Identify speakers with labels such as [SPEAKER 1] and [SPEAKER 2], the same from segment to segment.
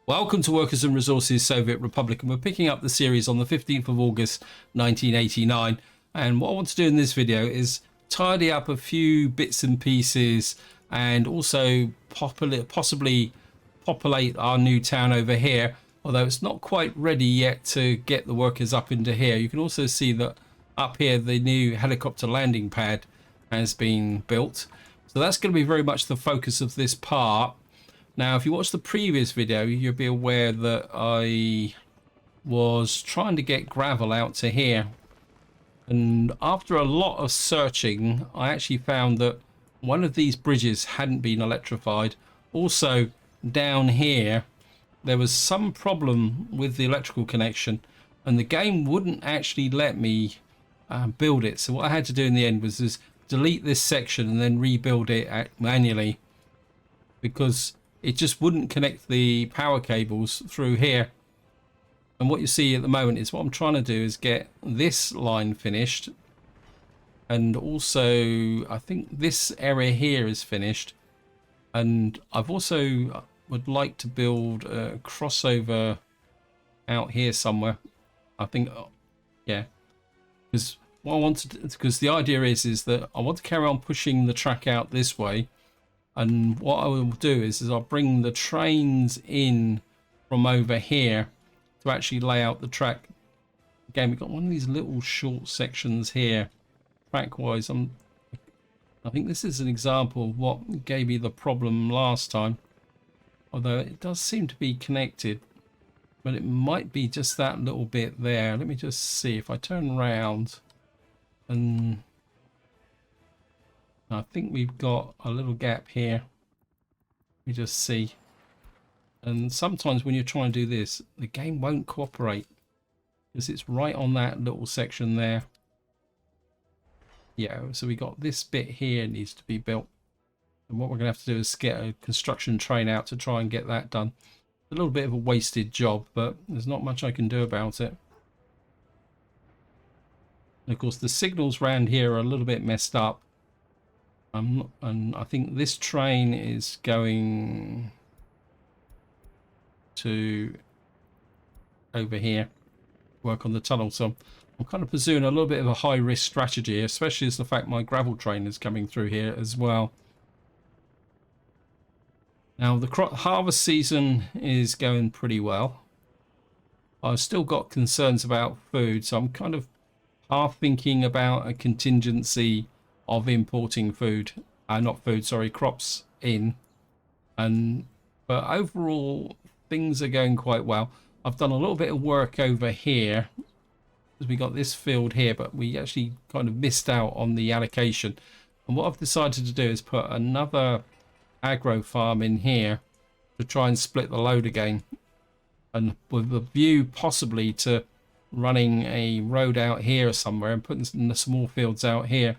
[SPEAKER 1] Welcome to Workers and Resources Soviet Republic, and we're picking up the series on the 15th of August 1989. And what I want to do in this video is tidy up a few bits and pieces and also possibly populate our new town over here, although it's not quite ready yet to get the workers up into here. You can also see that up here the new helicopter landing pad has been built, so that's going to be very much the focus of this part. Now, if you watch the previous video, you'll be aware that I was trying to get gravel out to here. And after a lot of searching, I actually found that one of these bridges hadn't been electrified. Also, down here, there was some problem with the electrical connection, and the game wouldn't actually let me build it. So what I had to do in the end was just delete this section and then rebuild it manually, because it just wouldn't connect the power cables through here. And what you see at the moment is what I'm trying to do is get this line finished, and also I think this area here is finished, and I've also would like to build a crossover out here somewhere. I think, yeah, because what I want to do, because the idea is that I want to carry on pushing the track out this way. And what I will do is I'll bring the trains in from over here to actually lay out the track. Again, we've got one of these little short sections here, track-wise. I think this is an example of what gave me the problem last time. Although it does seem to be connected, but it might be just that little bit there. Let me just see if I turn around, and I think we've got a little gap here. We just see. And sometimes when you're trying to do this, the game won't cooperate because it's right on that little section there. Yeah, so we got this bit here needs to be built. And what we're going to have to do is get a construction train out to try and get that done. A little bit of a wasted job, but there's not much I can do about it. And of course, the signals around here are a little bit messed up. And I think this train is going to over here, work on the tunnel. So I'm kind of pursuing a little bit of a high risk strategy, especially as the fact my gravel train is coming through here as well. Now the crop harvest season is going pretty well. I've still got concerns about food, so I'm kind of half thinking about a contingency of importing food, crops in. But overall things are going quite well. I've done a little bit of work over here because we got this field here, but we actually kind of missed out on the allocation. And what I've decided to do is put another agro farm in here to try and split the load again, and with a view possibly to running a road out here somewhere and putting some small fields out here.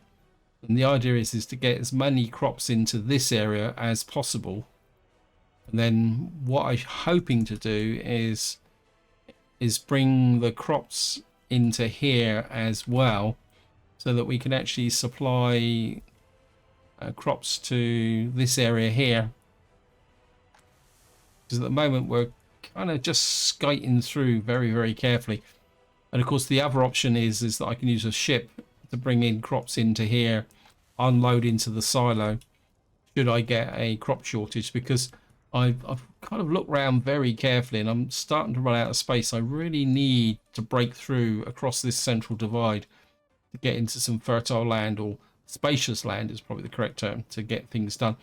[SPEAKER 1] And the idea is to get as many crops into this area as possible. And then what I'm hoping to do is bring the crops into here as well, so that we can actually supply crops to this area here. Because at the moment we're kind of just skating through very, very carefully. And of course the other option is that I can use a ship to bring in crops into here, unload into the silo should I get a crop shortage, because I've kind of looked around very carefully and I'm starting to run out of space. I really need to break through across this central divide to get into some fertile land, or spacious land is probably the correct term, to get things done.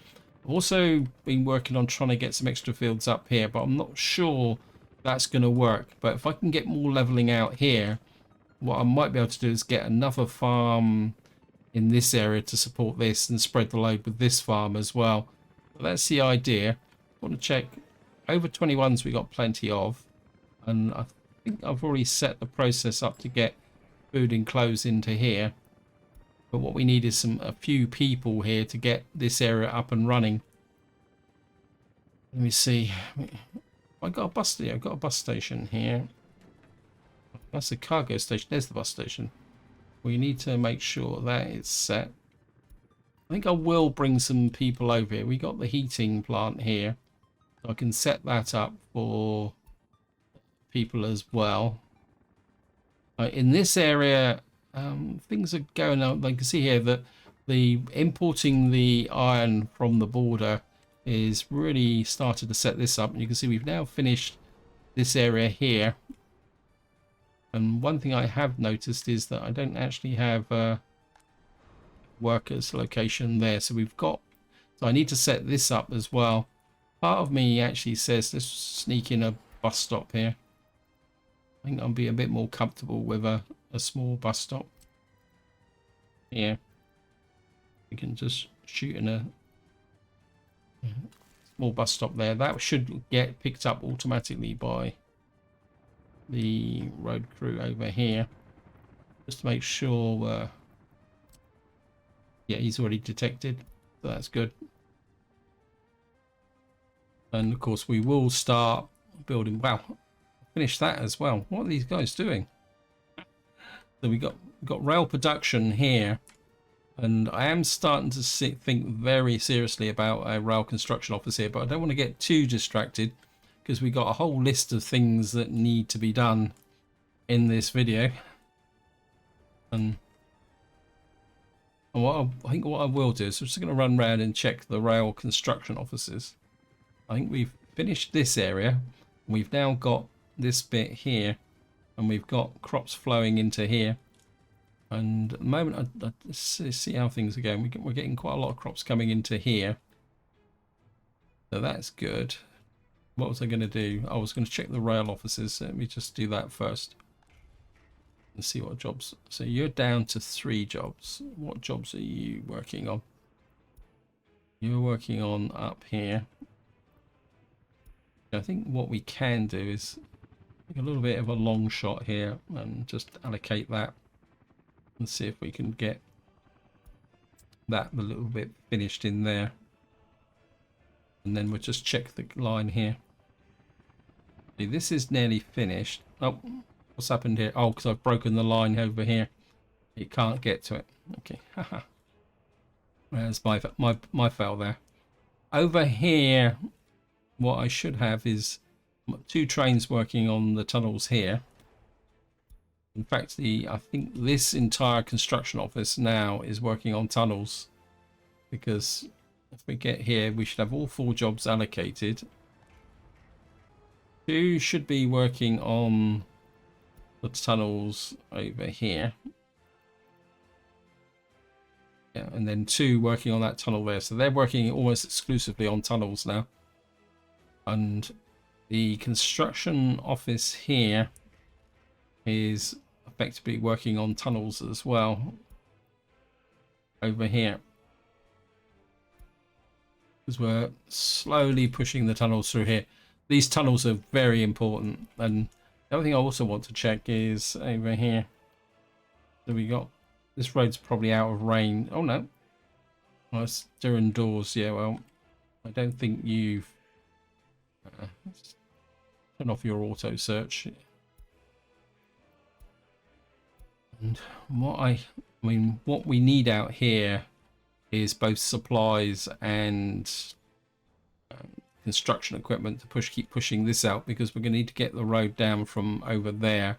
[SPEAKER 1] I've also been working on trying to get some extra fields up here, but I'm not sure that's going to work. But if I can get more leveling out here, what I might be able to do is get another farm in this area to support this and spread the load with this farm as well. But that's the idea. I want to check. Over 21s we got plenty of, and I think I've already set the process up to get food and clothes into here. But what we need is a few people here to get this area up and running. Let me see. I got a bus. I've got a bus station here. That's a cargo station. There's the bus station. We need to make sure that it's set. I think I will bring some people over here. We got the heating plant here. So I can set that up for people as well. In this area, things are going on. I can see here that the importing the iron from the border is really started to set this up. And you can see we've now finished this area here. And one thing I have noticed is that I don't actually have a workers location there. So I need to set this up as well. Part of me actually says let's sneak in a bus stop here. I think I'll be a bit more comfortable with a small bus stop. Yeah. We can just shoot in a small bus stop there. That should get picked up automatically by the road crew over here. Just to make sure... yeah, he's already detected. So that's good. And of course we will start building... Wow. Finish that as well. What are these guys doing? So we got rail production here, and I am starting to think very seriously about a rail construction office here, but I don't want to get too distracted because we got a whole list of things that need to be done in this video. And I think what I will do is I'm just going to run around and check the rail construction offices. I think we've finished this area. We've now got this bit here, and we've got crops flowing into here. And at the moment, let's see how things are going. We're getting quite a lot of crops coming into here, so that's good. What was I going to do? I was going to check the rail offices. Let me just do that first and see what jobs. So you're down to 3 jobs. What jobs are you working on? You're working on up here. I think what we can do is take a little bit of a long shot here and just allocate that and see if we can get that a little bit finished in there. And then we'll just check the line here. See, this is nearly finished. Oh, what's happened here? Oh, because I've broken the line over here. You can't get to it. Okay, haha. There's my fail there. Over here, what I should have is 2 trains working on the tunnels here. In fact, I think this entire construction office now is working on tunnels, because if we get here, we should have all 4 jobs allocated. 2 should be working on the tunnels over here. Yeah, and then 2 working on that tunnel there. So they're working almost exclusively on tunnels now. And the construction office here is effectively working on tunnels as well over here, because we're slowly pushing the tunnels through here. These tunnels are very important. And the other thing I also want to check is over here. So we got this road's probably out of rain. Oh no, well, it's during doors. Yeah, well, I don't think you've turn off your auto search. And what we need out here is both supplies and construction equipment to keep pushing this out, because we're going to need to get the road down from over there.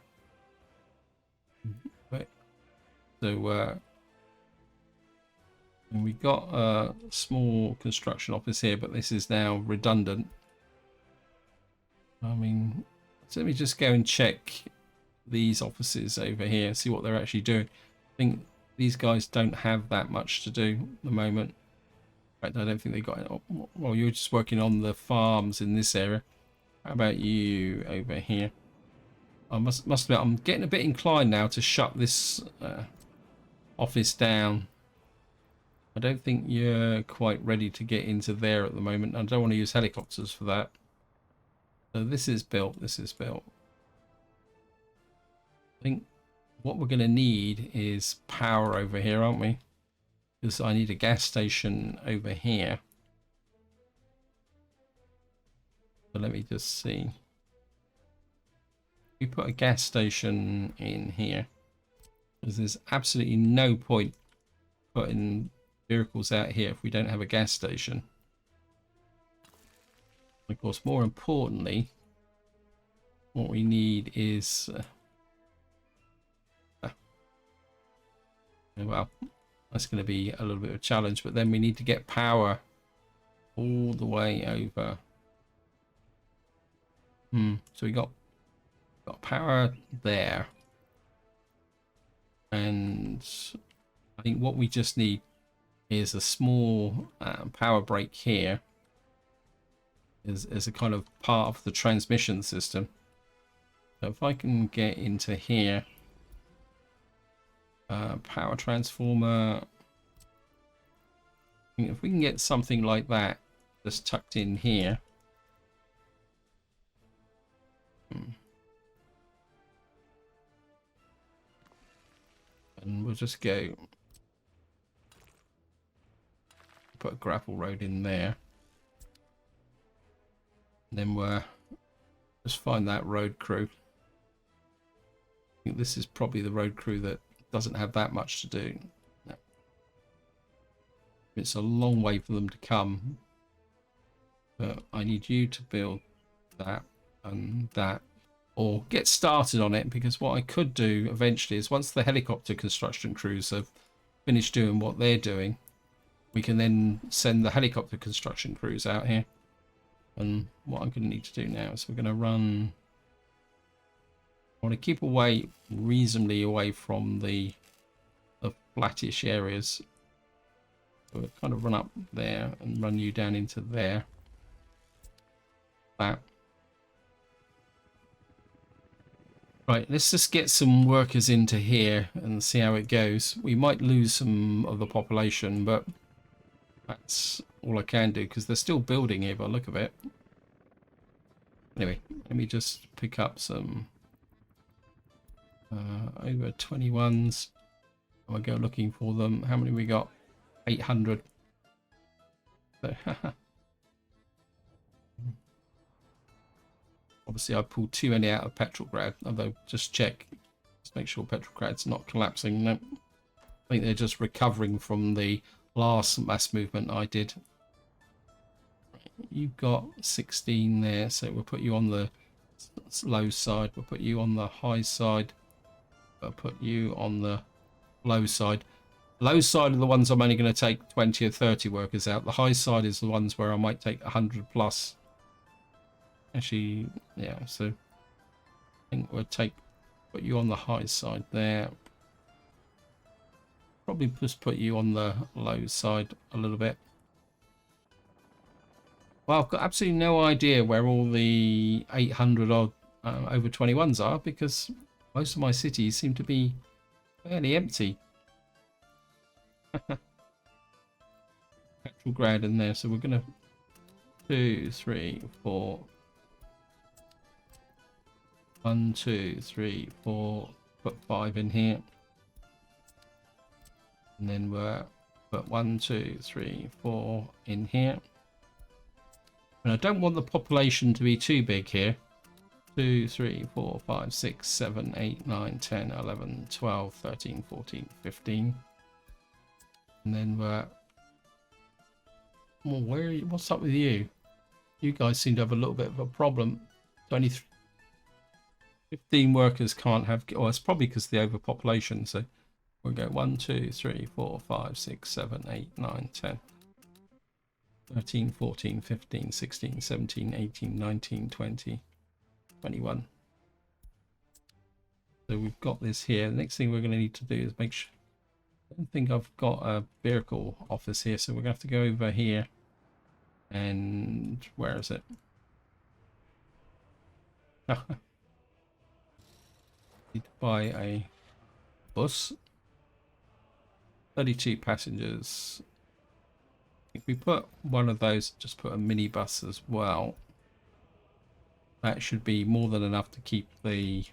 [SPEAKER 1] So and we got a small construction office here, but this is now redundant. So let me just go and check these offices over here, see what they're actually doing. I think these guys don't have that much to do at the moment. In fact, I don't think they got it. Well, you're just working on the farms in this area. How about you over here? I must admit, I'm getting a bit inclined now to shut this office down. I don't think you're quite ready to get into there at the moment. I don't want to use helicopters for that. So this is built. This is built. I think what we're going to need is power over here, aren't we? Because I need a gas station over here. So let me just see. We put a gas station in here, because there's absolutely no point putting vehicles out here if we don't have a gas station. Of course, more importantly, what we need is well, that's going to be a little bit of a challenge, but then we need to get power all the way over. So we got power there, and I think what we just need is a small power break here as a kind of part of the transmission system. So if I can get into here, power transformer, if we can get something like that just tucked in here. And we'll just go put a gravel road in there. And then we'll just find that road crew. I think this is probably the road crew that doesn't have that much to do. No. It's a long way for them to come. But I need you to build that and that, or get started on it, because what I could do eventually is once the helicopter construction crews have finished doing what they're doing, we can then send the helicopter construction crews out here. And what I'm going to need to do now is we're going to run, I want to keep away, reasonably away from the flattish areas. So we'll kind of run up there and run you down into there. That. Right, let's just get some workers into here and see how it goes. We might lose some of the population, but that's all I can do because they're still building here by the look of it. Anyway, let me just pick up some over 21s. I'll go looking for them. How many we got? 800. So, obviously I pulled too many out of Petrograd, although just check, just make sure Petrograd's not collapsing. No, I think they're just recovering from the last mass movement I did. You've got 16 there, so we'll put you on the low side, we'll put you on the high side, we'll put you on the low side. Low side are the ones I'm only going to take 20 or 30 workers out. The high side is the ones where I might take 100 plus. Actually, yeah, so I think we'll put you on the high side there. Probably just put you on the low side a little bit. Well, I've got absolutely no idea where all the 800 odd over 21s are, because most of my cities seem to be fairly empty. Petrograd in there, so we're gonna 2, 3, 4. 1, 2, 3, 4. Put 5 in here, and then we'll put 1, 2, 3, 4 in here. And I don't want the population to be too big here. 2, 3, 4, 5, 6, 7, 8, 9, 10, 11, 12, 13, 14, 15. And then we're... Well, where are you? What's up with you? You guys seem to have a little bit of a problem. 23, 15 workers can't have... Well, it's probably because of the overpopulation. So we'll go 1, 2, 3, 4, 5, 6, 7, 8, 9, 10. 13, 14, 15, 16, 17, 18, 19, 20, 21. So we've got this here. The next thing we're going to need to do is make sure... I don't think I've got a vehicle office here, so we're going to have to go over here. And where is it? Need to buy a bus. 32 passengers. If we put one of those, just put a minibus as well, that should be more than enough to keep the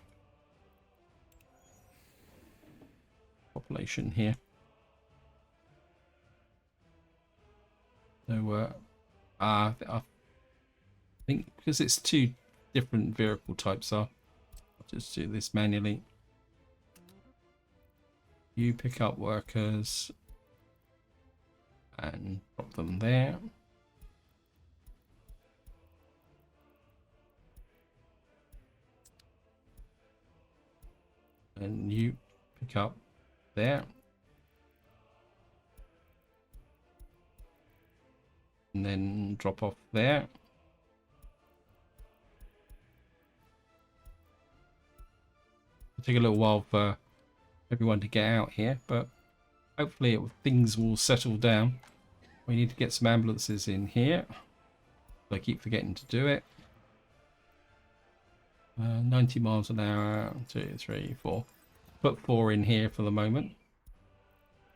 [SPEAKER 1] population here. So I think because it's two different vehicle types, I'll just do this manually. You pick up workers and drop them there. and you pick up there, and then drop off there. It'll take a little while for everyone to get out here, but hopefully things will settle down. We need to get some ambulances in here. I keep forgetting to do it. 90 miles an hour, 2, 3, 4. Put 4 in here for the moment.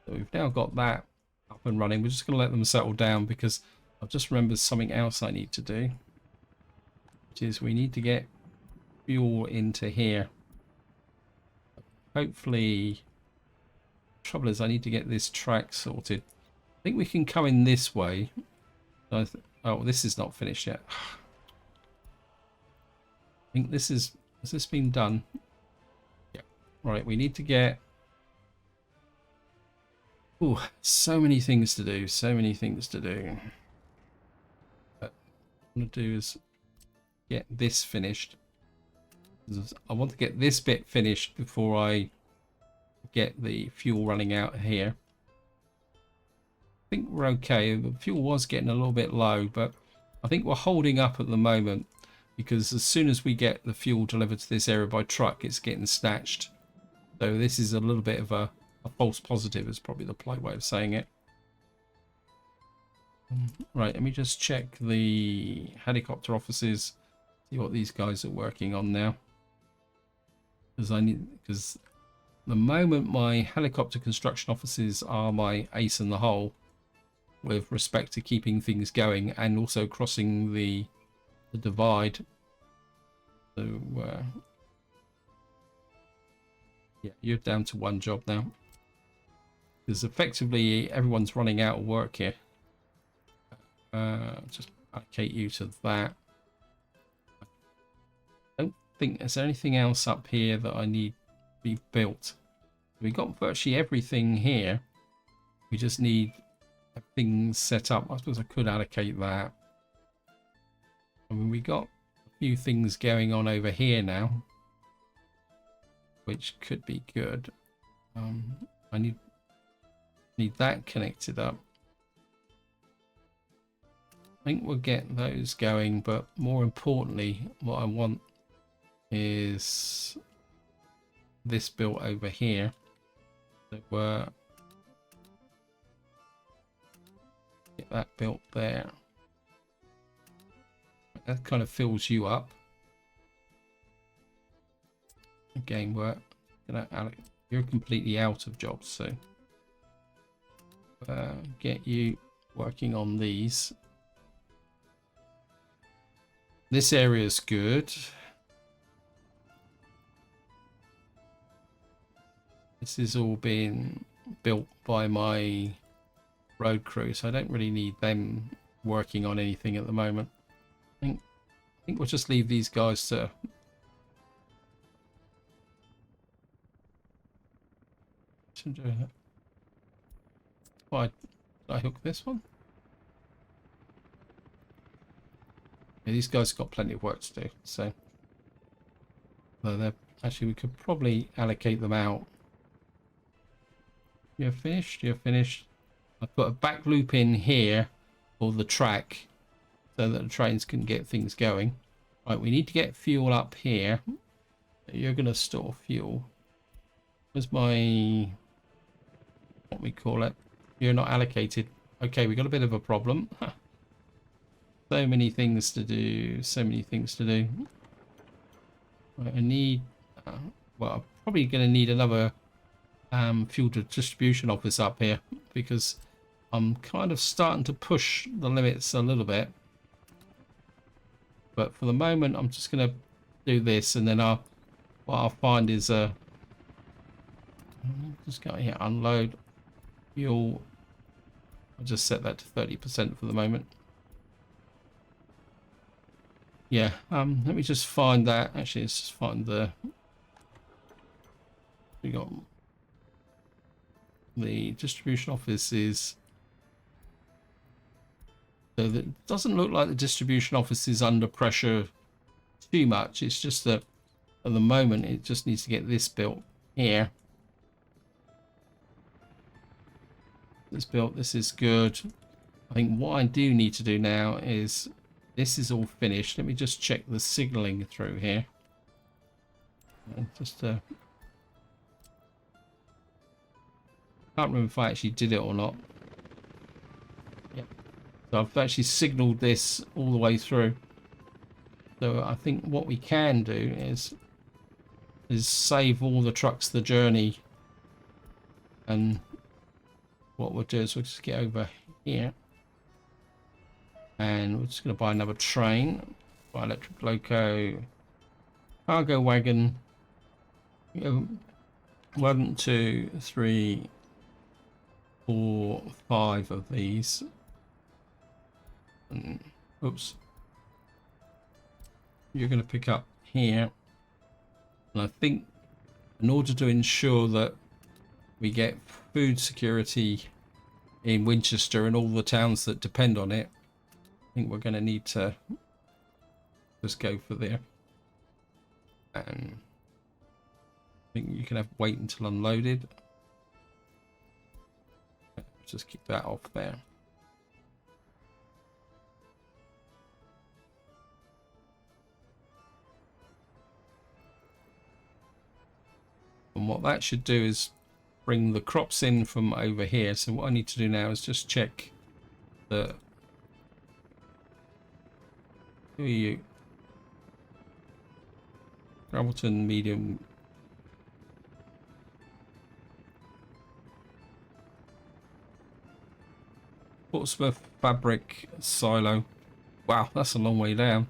[SPEAKER 1] So we've now got that up and running. We're just going to let them settle down because I've just remembered something else I need to do, which is we need to get fuel into here. Hopefully, the trouble is I need to get this track sorted. I think we can come in this way. Oh, this is not finished yet. I think this is... Has this been done? Yeah. Right, we need to get... Oh, so many things to do. So many things to do. But what I'm going to do is get this finished. I want to get this bit finished before I get the fuel running out here. I think we're okay. The fuel was getting a little bit low, but I think we're holding up at the moment because as soon as we get the fuel delivered to this area by truck, it's getting snatched. So this is a little bit of a false positive is probably the polite way of saying it. Right, let me just check the helicopter offices, see what these guys are working on now. Because the moment my helicopter construction offices are my ace in the hole with respect to keeping things going and also crossing the divide. So yeah, you're down to 1 job now because effectively everyone's running out of work here. Just allocate you to that. I don't think there's anything else up here that I need to be built. We got virtually everything here. We just need things set up. I suppose I could allocate that. I mean, we got a few things going on over here now, which could be good. I need that connected up. I think we'll get those going, but more importantly, what I want is this built over here. So get that built there. That kind of fills you up. Again, you're completely out of jobs, so get you working on these. This area is good. This is all being built by my road crew, so I don't really need them working on anything at the moment. I think we'll just leave these guys to do that. Why did I hook this one? Yeah, these guys have got plenty of work to do, so actually we could probably allocate them out. You're finished. You're finished. I put a back loop in here for the track so that the trains can get things going. Right, we need to get fuel up here. You're going to store fuel. Where's my... what we call it? You're not allocated. Okay, we got a bit of a problem. So many things to do. So many things to do. Right, I need... well, I'm probably going to need another fuel distribution office up here because I'm kind of starting to push the limits a little bit. But for the moment, I'm just going to do this, and then what I'll find is just go here, unload fuel. I'll just set that to 30% for the moment. Yeah, let me just find that. Actually, let's just find we got the distribution office is. So it doesn't look like the distribution office is under pressure too much. It's just that at the moment it just needs to get this built. here. It's built. This is good. I think what I do need to do now is, this is all finished. Let me just check the signaling through here. Just can't remember if I actually did it or not. Yeah. So I've actually signaled this all the way through. So I think what we can do is save all the trucks the journey. And what we'll do is we'll just get over here. And we're just going to buy another train. Buy electric loco. Cargo wagon. 1, 2, 3, 4, 5 of these. And, oops. You're going to pick up here. And I think in order to ensure that we get food security in Winchester and all the towns that depend on it, I think we're going to need to just go for there. And I think you can have wait until unloaded. Just keep that off there. And what that should do is bring the crops in from over here. So what I need to do now is just check that. Who are you? Gravelton medium. Portsmouth fabric silo. Wow, that's a long way down.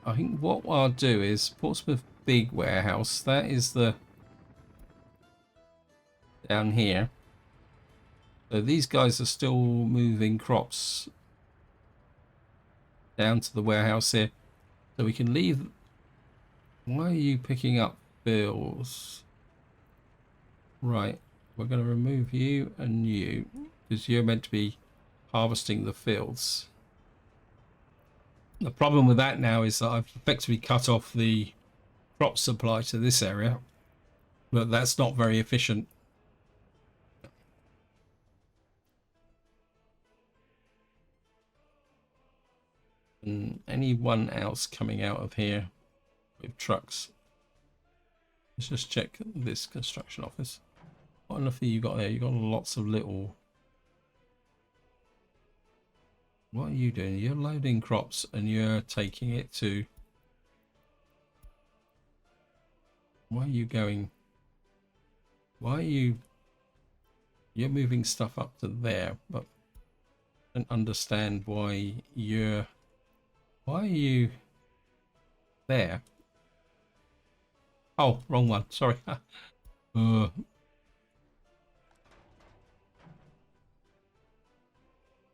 [SPEAKER 1] I think what I'll do is Portsmouth big warehouse. That is the down here. So these guys are still moving crops down to the warehouse here. So we can leave. Why are you picking up bills? Right, we're going to remove you and you, because you're meant to be harvesting the fields. The problem with that now is that I've effectively cut off the crop supply to this area, but that's not very efficient. And anyone else coming out of here with trucks? Let's just check this construction office. What enough have you got there? You got lots of little. What are you doing? You're loading crops and you're taking it to. Why are you going? Why are you? You're moving stuff up to there, but I don't understand why you're. Why are you there? Oh, wrong one. Sorry.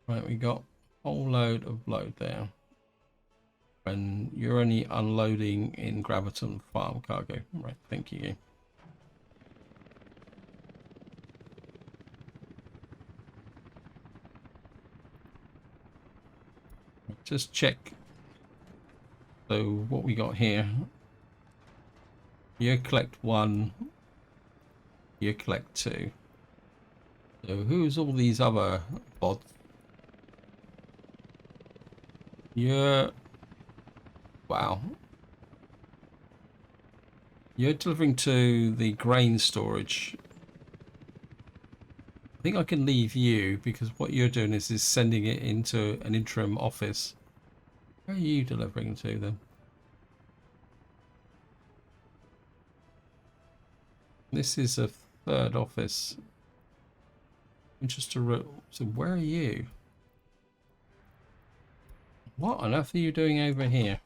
[SPEAKER 1] Right, we got a whole load of load there. And you're only unloading in Graviton farm cargo. Right, thank you. Just check. So what we got here. You collect 1. You collect 2. So who's all these other bots? You're... Wow. You're delivering to the grain storage. I think I can leave you because what you're doing is sending it into an interim office. Where are you delivering to them? This is a 3rd office. Winchester. So where are you? What on earth are you doing over here?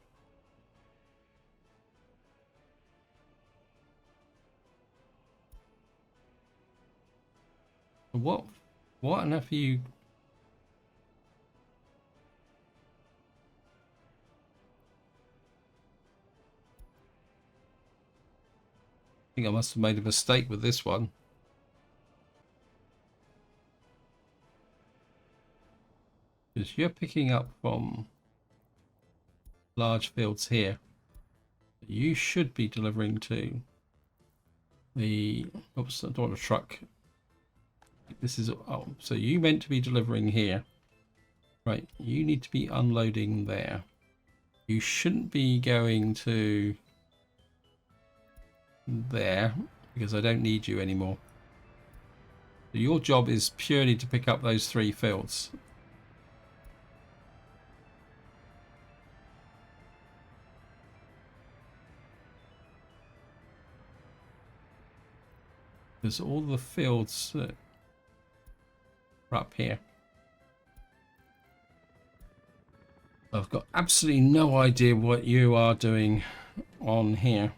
[SPEAKER 1] What on earth are you? I think I must have made a mistake with this one. Because you're picking up from large fields here. You should be delivering to the, oops, I don't want a truck. This is, oh, so you meant to be delivering here. Right, you need to be unloading there. You shouldn't be going to there because I don't need you anymore. So your job is purely to pick up those 3 fields. Because all the fields are up here. I've got absolutely no idea what you are doing on here.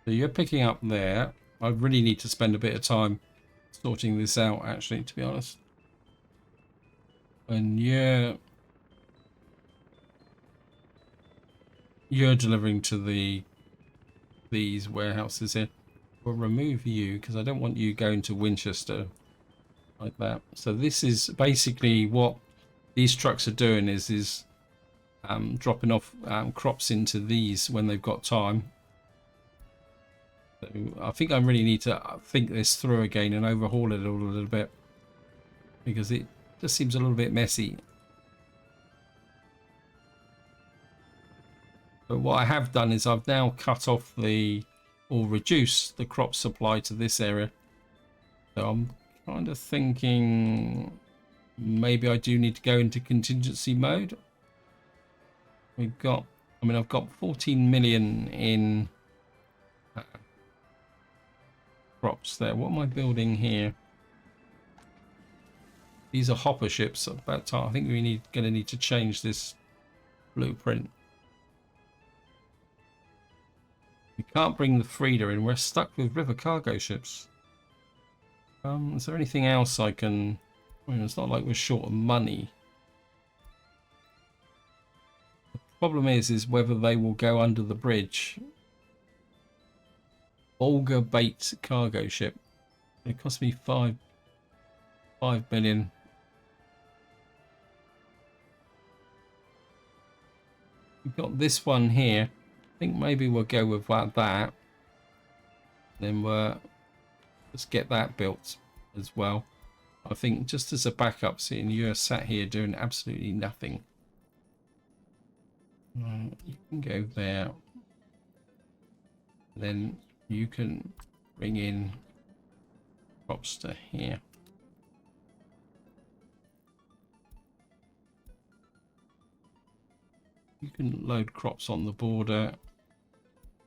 [SPEAKER 1] So you're picking up there. I really need to spend a bit of time sorting this out, actually, to be honest. And you're delivering to these warehouses here. We'll remove you because I don't want you going to Winchester like that. So this is basically what these trucks are doing is dropping off crops into these when they've got time. So I think I really need to think this through again and overhaul it all a little bit because it just seems a little bit messy. But what I have done is I've now cut off or reduced the crop supply to this area. So I'm kind of thinking maybe I do need to go into contingency mode. I've got 14 million in crops there. What am I building here? These are hopper ships. About time. I think we're going to need to change this blueprint. We can't bring the Frida in. We're stuck with river cargo ships. Is there anything else I can... I mean, it's not like we're short of money. The problem is whether they will go under the bridge. Olga Bait cargo ship. It cost me 5 million. We've got this one here. I think maybe we'll go with that. Then we'll just get that built as well. I think just as a backup, seeing you're sat here doing absolutely nothing. You can go there. Then you can bring in crops to here. You can load crops on the border.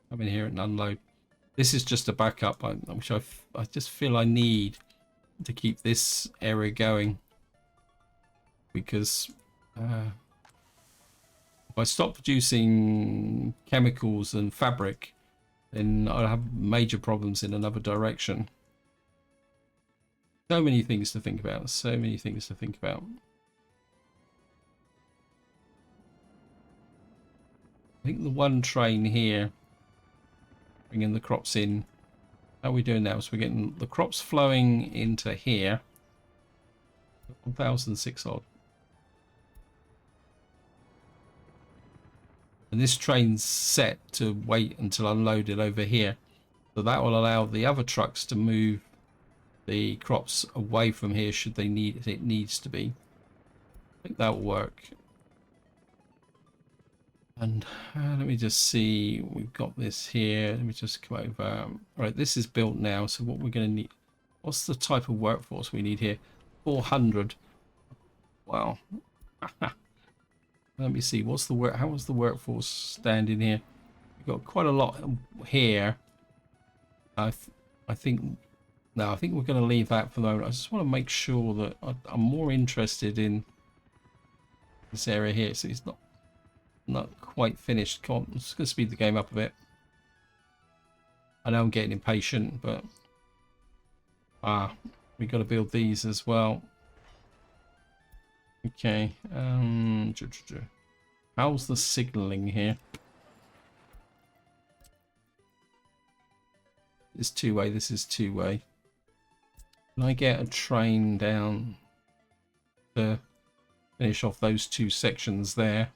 [SPEAKER 1] Come in here and unload. This is just a backup, which I just feel I need to keep this area going. Because if I stop producing chemicals and fabric, then I'll have major problems in another direction. So many things to think about. So many things to think about. I think the one train here, bringing the crops in. How are we doing now? So we're getting the crops flowing into here. 1,006 odd. And this train's set to wait until unloaded over here. So that will allow the other trucks to move the crops away from here should they need it needs to be. I think that will work. And let me just see, we've got this here. Let me just come over. All right, this is built now. So what we're going to need, what's the type of workforce we need here? 400. Wow. Let me see, what's the how was the workforce standing here? We've got quite a lot here. I think, no, I think we're going to leave that for the moment. I just want to make sure that I'm more interested in this area here. So it's not quite finished. Come on, I'm just going to speed the game up a bit. I know I'm getting impatient, but we got to build these as well. Okay. How's the signaling here? It's two-way. This is two-way. Can I get a train down to finish off those two sections there?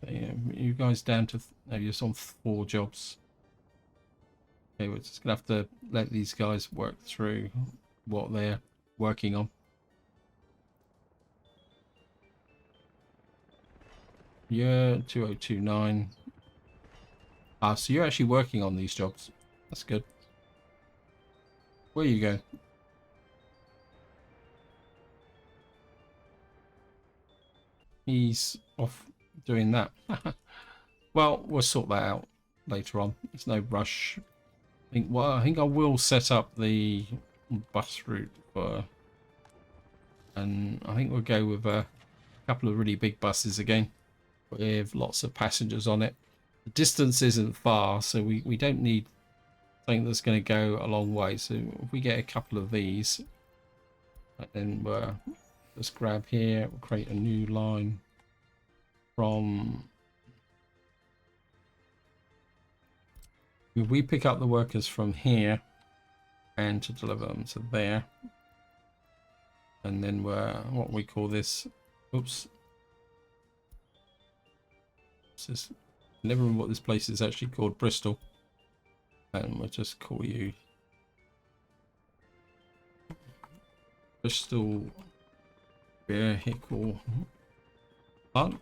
[SPEAKER 1] Yeah, you guys down to maybe just on 4 jobs. Okay, we're just gonna have to let these guys work through what they're working on. Yeah, 2029. Ah, so you're actually working on these jobs. That's good. Where you go? He's off doing that. Well, we'll sort that out later on. There's no rush. I think I will set up the bus route for, and I think we'll go with a couple of really big buses again with lots of passengers on it. The distance isn't far, so we don't need something that's going to go a long way. So if we get a couple of these, then we'll just grab here, we'll create a new line from, if we pick up the workers from here and to deliver them to there, and then we're, what we call this, oops, this, never remember what this place is actually called, Bristol, and we'll just call you Bristol Vehicle Plant.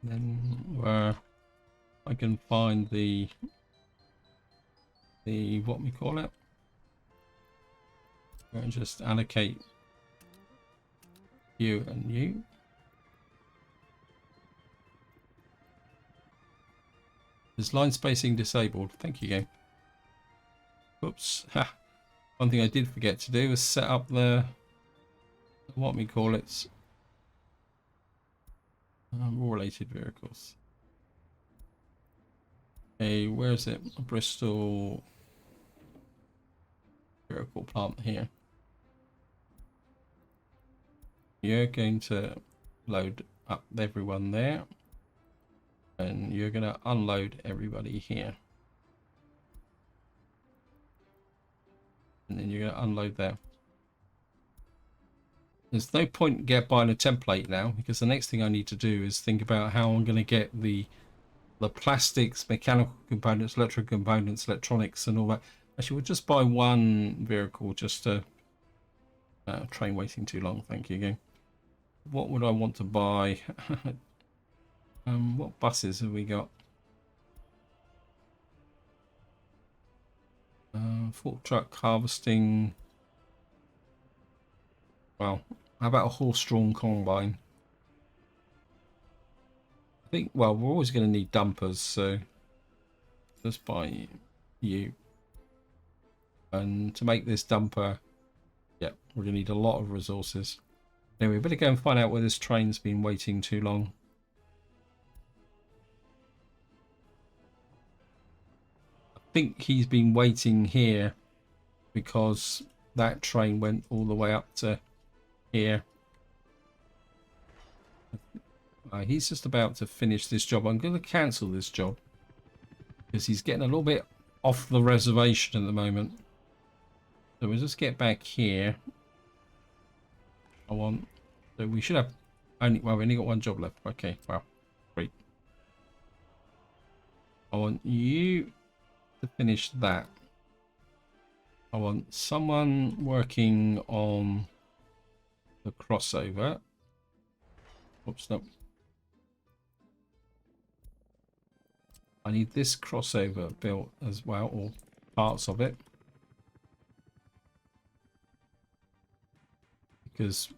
[SPEAKER 1] Then where I can find the what we call it, and just allocate you and you. Is line spacing disabled? Thank you, game. Oops. Ha. One thing I did forget to do was set up the what we call it, war related vehicles. Hey, where is it? Bristol vehicle plant here. You're going to load up everyone there, and you're going to unload everybody here, and then you're going to unload there. There's no point get buying a template now, because the next thing I need to do is think about how I'm going to get the plastics, mechanical components, electrical components, electronics, and all that. Actually, we'll just buy one vehicle just to train waiting too long. Thank you again. What would I want to buy? What buses have we got? Fork truck harvesting. Well, how about a horse-drawn combine? I think, well, we're always going to need dumpers, so let's buy you. And to make this dumper, yeah, we're going to need a lot of resources. Anyway, we better go and find out where this train's been waiting too long. I think he's been waiting here because that train went all the way up to here. He's just about to finish this job. I'm going to cancel this job because he's getting a little bit off the reservation at the moment. So we'll just get back here. So we should have only, well, we only got one job left. Okay, well, great. I want you to finish that. I want someone working on the crossover. Oops, no. I need this crossover built as well, or parts of it. Because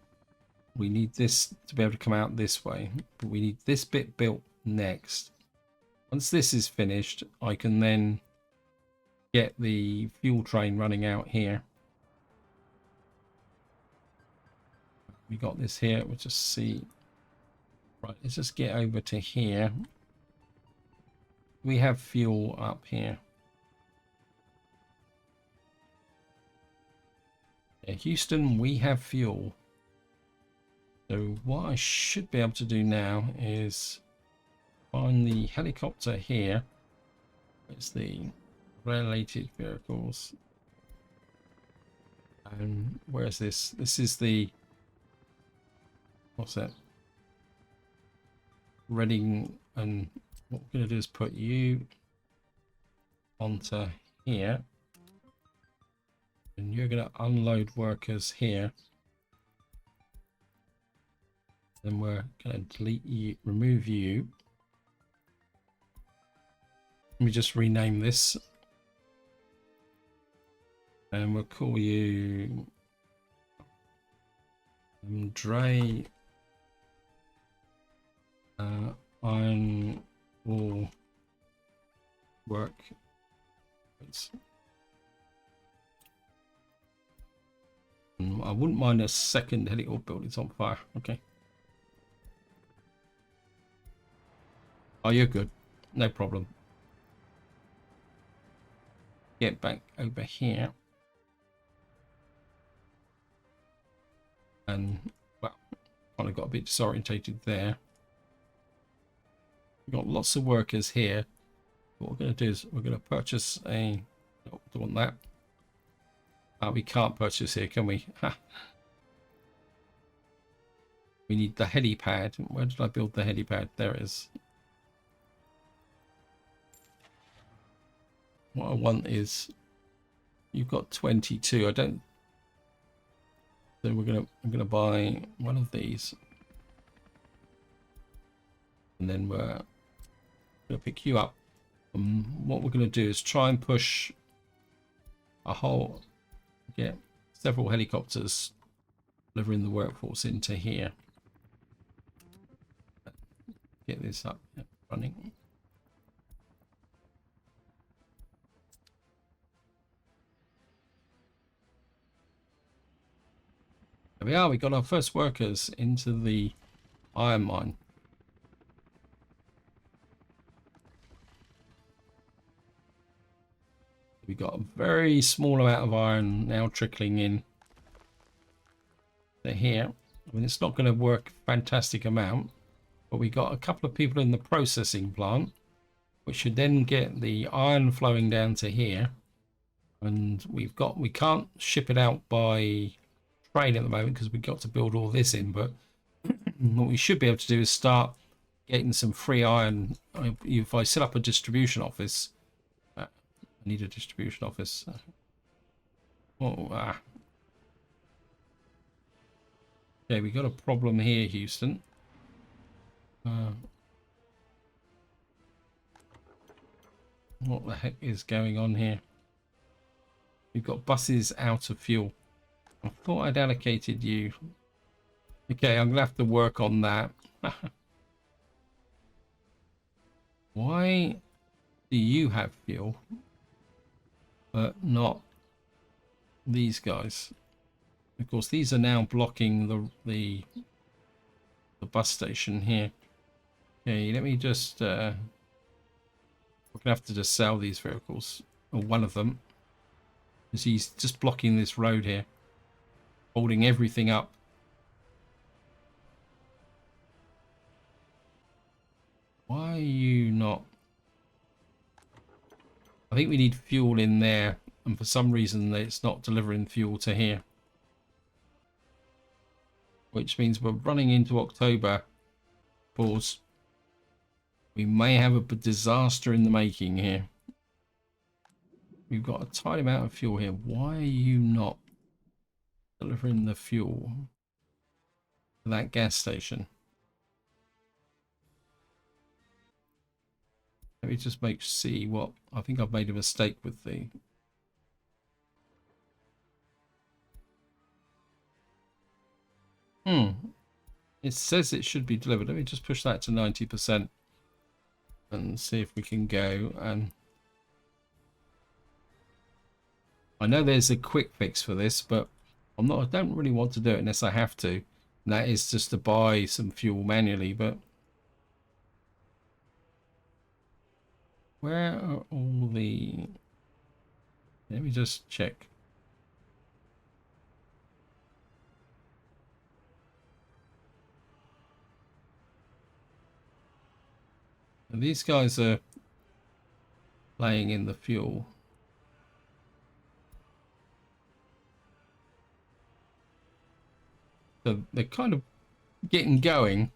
[SPEAKER 1] we need this to be able to come out this way, but we need this bit built next. Once this is finished, I can then get the fuel train running out here. We got this here. We'll just see. Right, let's just get over to here. We have fuel up here. Yeah, Houston, we have fuel. So what I should be able to do now is find the helicopter here. It's the related vehicles. And where is this? This is the, what's that? Reading. And what we're going to do is put you onto here. And you're going to unload workers here. Then we're going to delete you, remove you. Let me just rename this. And we'll call you Dre Iron Wall Work. I wouldn't mind a second helicopter building's on fire. Okay. Oh, you're good. No problem. Get back over here. And, well, kind of got a bit disorientated there. We've got lots of workers here. What we're going to do is we're going to purchase a... Oh, don't want that. We can't purchase here, can we? We need the helipad. Where did I build the helipad? There it is. What I want is... You've got 22. I don't... So I'm gonna buy one of these, and then we're gonna pick you up. What we're gonna do is try and push a whole, get several helicopters delivering the workforce into here. Get this up running. There we are, we got our first workers into the iron mine. We got a very small amount of iron now trickling in to here. I mean, it's not going to work a fantastic amount, but we got a couple of people in the processing plant, which should then get the iron flowing down to here. And we can't ship it out by train at the moment because we've got to build all this in, but what we should be able to do is start getting some free iron. If I set up a distribution office, I need a distribution office. Okay, we got a problem here, Houston. What the heck is going on here? We've got buses out of fuel. I thought I'd allocated you. Okay, I'm gonna have to work on that. Why do you have fuel, but not these guys? Of course, these are now blocking the bus station here. Okay, let me just. We're gonna have to just sell these vehicles, or one of them, because he's just blocking this road here, holding everything up. Why are you not? I think we need fuel in there, and for some reason it's not delivering fuel to here, which means we're running into October. Pause. We may have a disaster in the making here. We've got a tiny amount of fuel here. Why are you not delivering the fuel to that gas station? Let me just see what... I think I've made a mistake with the... It says it should be delivered. Let me just push that to 90% and see if we can go. And I know there's a quick fix for this, but I don't really want to do it unless I have to. And that is just to buy some fuel manually. But where are all the... Let me just check. And these guys are laying in the fuel. So they're kind of getting going.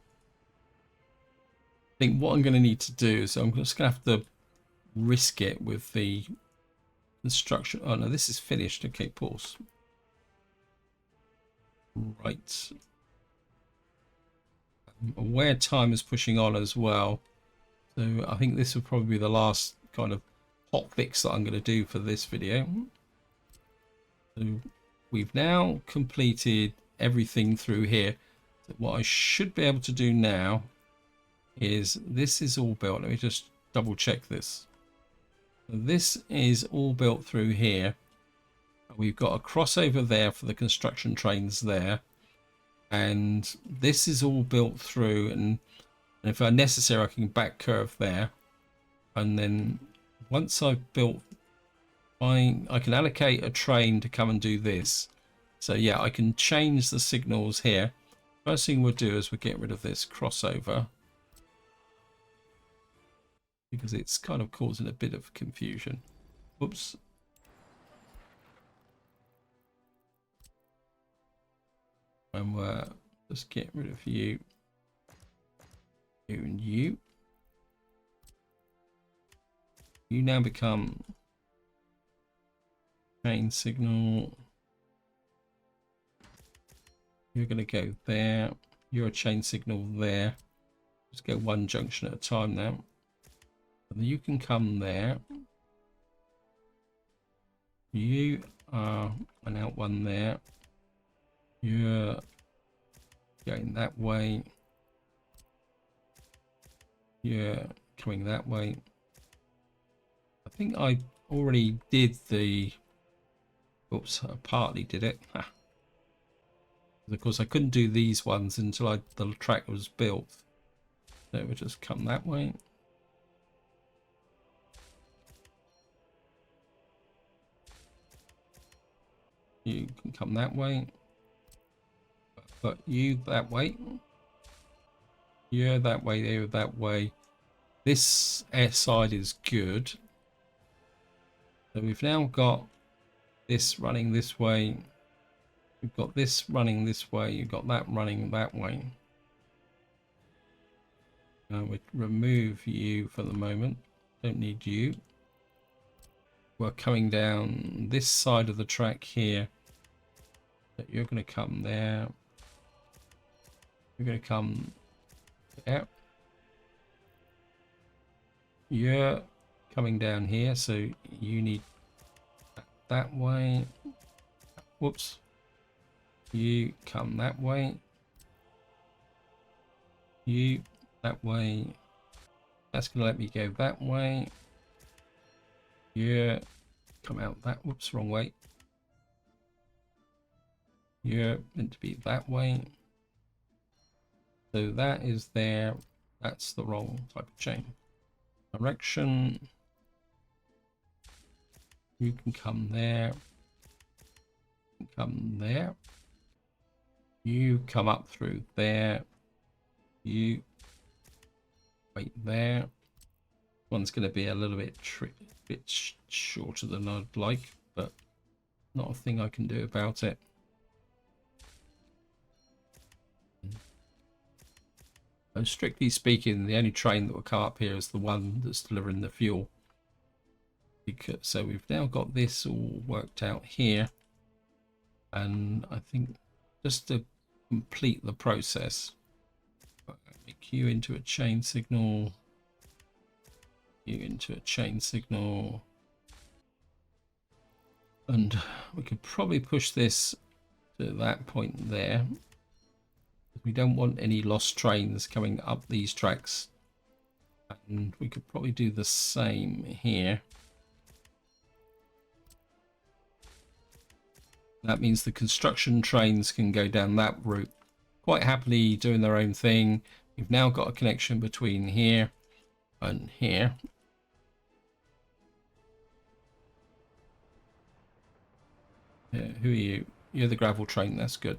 [SPEAKER 1] I think what I'm going to need to do is I'm just going to have to risk it with the construction. Oh no, this is finished. Okay, pause. Right. I'm aware time is pushing on as well. So I think this will probably be the last kind of hot fix that I'm going to do for this video. So we've now completed everything through here. So what I should be able to do now is this is all built. Let me just double check this. So this is all built through here. We've got a crossover there for the construction trains there. And this is all built through, and if necessary I can back curve there. And then once I've built, I can allocate a train to come and do this. So yeah, I can change the signals here. First thing we'll do is we'll get rid of this crossover, because it's kind of causing a bit of confusion. Whoops. And we'll just get rid of you, you and you. You now become chain signal. You're going to go there. You're a chain signal there. Just go one junction at a time now. And you can come there. You are an out one there. You're going that way. You're coming that way. I think I already did the... Oops, I partly did it. Of course, I couldn't do these ones until the track was built. So we'll just come that way. You can come that way. But you that way. You're that way, they're that way. This air side is good. So we've now got this running this way. We've got this running this way. You've got that running that way. We'll remove you for the moment. Don't need you. We're coming down this side of the track here. So you're going to come there. You're going to come there. You're coming down here, so you need that way. Whoops. You come that way. You that way. That's going to let me go that way. Yeah, come out that. Whoops, wrong way. Yeah, meant to be that way. So that is there. That's the wrong type of chain. Direction. You can come there. You can come there. You come up through there. You wait there. One's going to be a little bit shorter than I'd like, but not a thing I can do about it. And strictly speaking, the only train that will come up here is the one that's delivering the fuel. So we've now got this all worked out here, and I think just to complete the process, make you into a chain signal, you into a chain signal, and we could probably push this to that point there. We don't want any lost trains coming up these tracks, and we could probably do the same here. That means the construction trains can go down that route quite happily, doing their own thing. We've now got a connection between here and here. Yeah, who are you? You're the gravel train. That's good.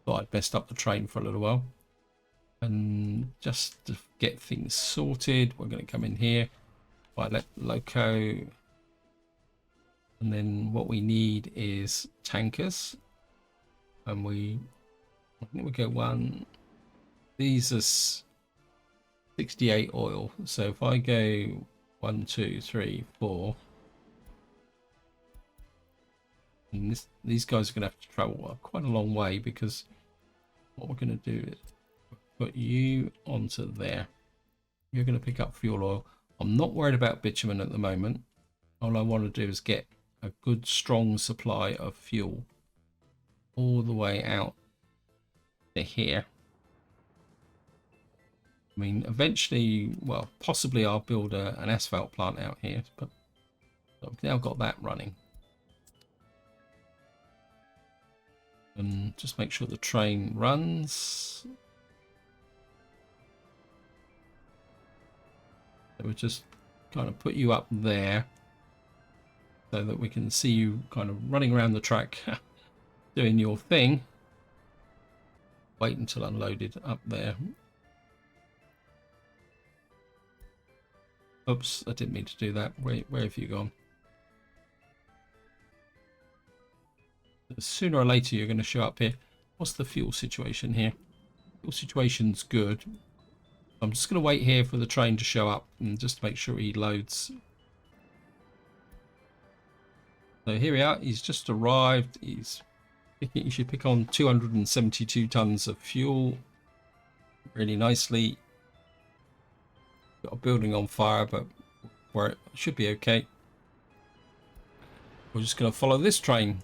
[SPEAKER 1] Thought I'd messed up the train for a little while. And just to get things sorted, we're going to come in here. Let loco. And then what we need is tankers. And we I think we go one. These are 68 oil. So if I go 1, 2, 3, 4, and these guys are going to have to travel quite a long way, because what we're going to do is put you onto there. You're going to pick up fuel oil. I'm not worried about bitumen at the moment. All I want to do is get a good strong supply of fuel all the way out to here. I mean, eventually, well, possibly I'll build an asphalt plant out here, but I've now got that running. And just make sure the train runs. So we'll just kind of put you up there so that we can see you kind of running around the track doing your thing. Wait until unloaded up there. Oops, I didn't mean to do that. Where have you gone? Sooner or later you're going to show up here. What's the fuel situation here? Fuel situation's good. I'm just going to wait here for the train to show up and just to make sure he loads. So here we are. He's just arrived. You should pick on 272 tons of fuel. Really nicely. Got a building on fire, but where it should be okay. We're just going to follow this train.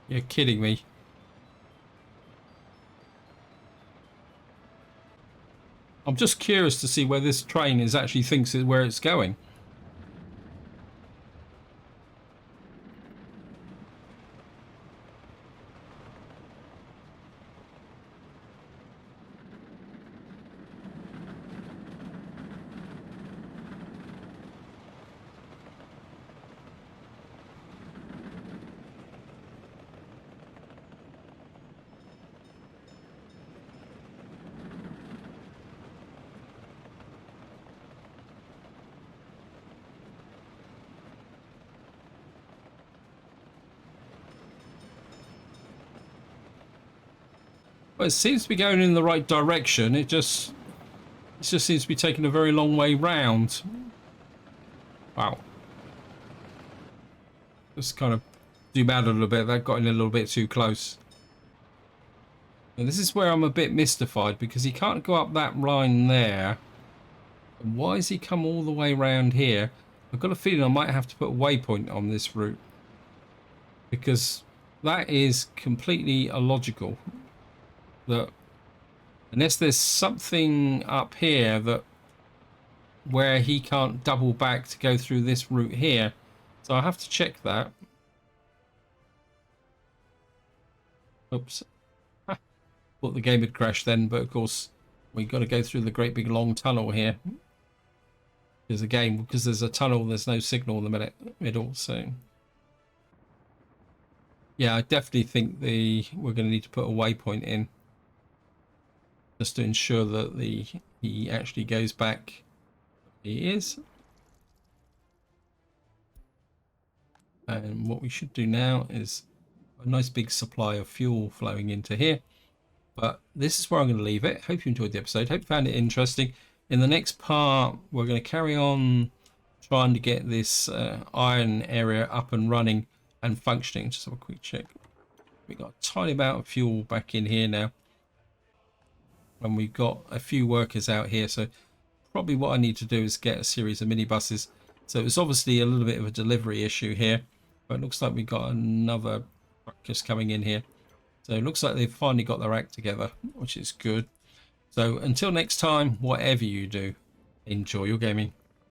[SPEAKER 1] You're kidding me. I'm just curious to see where this train actually thinks where it's going. Well, it seems to be going in the right direction. It just seems to be taking a very long way round. Wow. Just kind of zoom out a little bit. That got in a little bit too close. And this is where I'm a bit mystified, because he can't go up that line there. And why has he come all the way around here? I've got a feeling I might have to put a waypoint on this route, because that is completely illogical. That unless there's something up here that where he can't double back to go through this route here, so I have to check that. Oops. Thought the game had crashed then, but of course we got to go through the great big long tunnel here. Because again, because there's a tunnel, there's no signal in the middle, so yeah, I definitely think we're going to need to put a waypoint in, just to ensure that he actually goes back. He is. And what we should do now is a nice big supply of fuel flowing into here. But this is where I'm going to leave it. Hope you enjoyed the episode. Hope you found it interesting. In the next part, we're going to carry on trying to get this iron area up and running and functioning. Just have a quick check. We've got a tiny amount of fuel back in here now. And we've got a few workers out here, so probably what I need to do is get a series of minibuses. So it's obviously a little bit of a delivery issue here, but it looks like we've got another truck just coming in here. So it looks like they've finally got their act together, which is good. So until next time, whatever you do, enjoy your gaming.